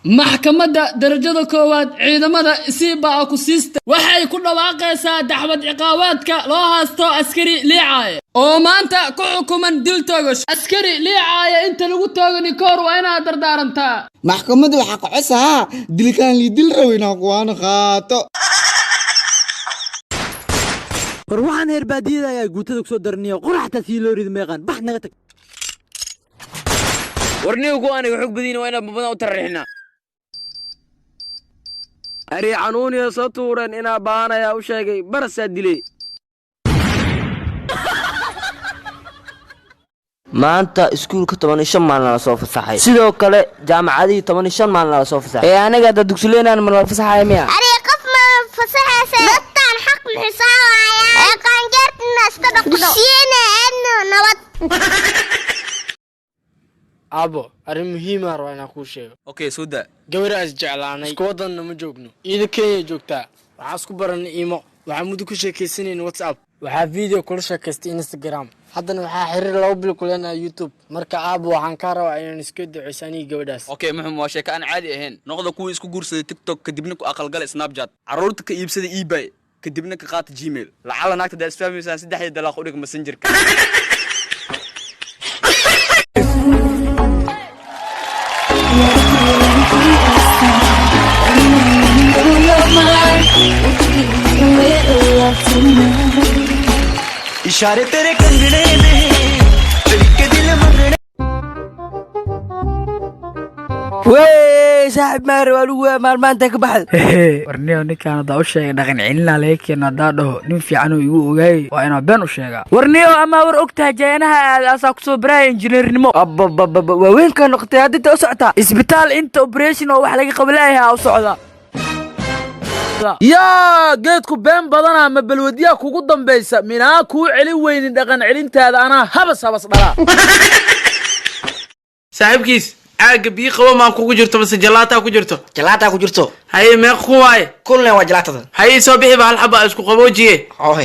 maxkamadda darajada koowaad ciidamada siiba ku siista waxay ku dhawaaqaysaa dacwad ciqaabaadka loo haasto askari liicaaye oo maanta ku xukuman dil toogash askari liicaaye inta lagu toogani koor waa inaad dardaarantaa maxkamaddu waxa ka cosaha dilkaan li dil rawina kuwana qaato war waxaan heer baadiyada ayaa guutada ku soo darniyo qoraxta si loo rid meeqan bax naga tag warniyo ku aniga xog badina waa inaad badan u tarixina ari canuuniya soo tuuran inaa baanaya u sheegay barasaa dilay maanta iskuulka 15 maalin la soo fasaxay sidoo kale jaamacadii 15 maalin la soo fasaxay aniga dad dugsileynaan ma la fasaxay miya ari qof ma fasaxaysa dadaan xaq xisaabaya qaanjeertina iska dhaqdo siina adno nabad abo arrin muhiim ah waa inaan ku sheego okay suuda gawraas jeclaanay isku wadanna ma joogno ida Kenya joogtaa waxa isku baranay imo waxa muddo ku sheekaysaneen WhatsApp waxa video kula sheekaystay Instagram haddana waxa xiriir loo bil kulana YouTube marka abo waxaan ka rabaa inaan iska duceysani gabadhaas okay muhiim waa sheeko aan caadi ahayn noqdo kuwa isku guursaday TikTok kadibna ku aqal gal Snapchat caruurta ka iibsaday eBay kadibna ka qaata Gmail lacala naagta daas fahmaysan 3 dalaaq u dhig Messenger इशारे तेरे कंगने में तरीके दिल मगने wey saaxib maar waluwa maalmaanta ka baxay warniyo ninkaan daa u sheegay dhaqan cilina leeyahay nadaa dhaho nin fiican oo igu ogaay waa inaan been u sheegaa warniyo ama war ogtahay jeenaha aasa ku soo baray engineernimo waa weyn ka noqotay hadda u socota isbitaal inta operation oo wax laga qablayaa u socda yaa geedku been badana ma balwadiya kugu dambaysa minaa ku celi weyn dhaqan cilintaada ana habas dhala saaxibkiis aaga bii qabo ma kugu jirto bas jalaata ku jirto hay meeq ku waay كلنا وجلاتنا hay soo bixi ba hal xaba isku qaboojiye اوه